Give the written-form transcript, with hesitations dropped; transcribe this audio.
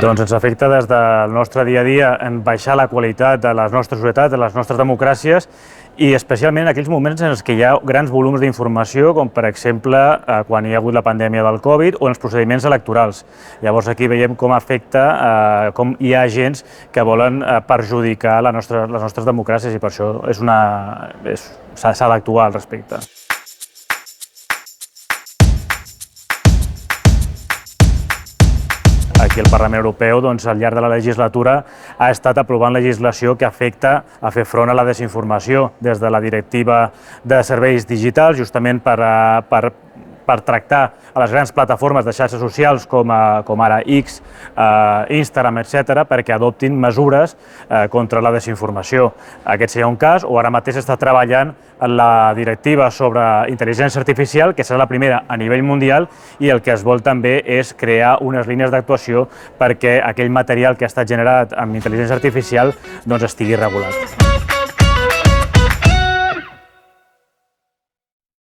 Doncs ens afecta des del nostre dia a dia en baixar la qualitat de les nostres societats, de les nostres democràcies, i especialment en aquells moments en els que hi ha grans volums d'informació, com per exemple quan hi ha hagut la pandèmia del Covid o en els procediments electorals. Llavors aquí veiem com afecta, com hi ha agents que volen perjudicar les nostres democràcies, i per això s'ha d'actuar al respecte. Aquí el Parlament Europeu, al llarg de la legislatura, ha estat aprovant legislació que afecta a fer front a la desinformació, des de la directiva de serveis digitals, justament per tractar a les grans plataformes de xarxes socials com ara X, Instagram, etc., perquè adoptin mesures contra la desinformació. Aquest seria un cas, o ara mateix està treballant en la directiva sobre intel·ligència artificial, que serà la primera a nivell mundial, i el que es vol també és crear unes línies d'actuació perquè aquell material que ha estat generat amb intel·ligència artificial estigui regulat.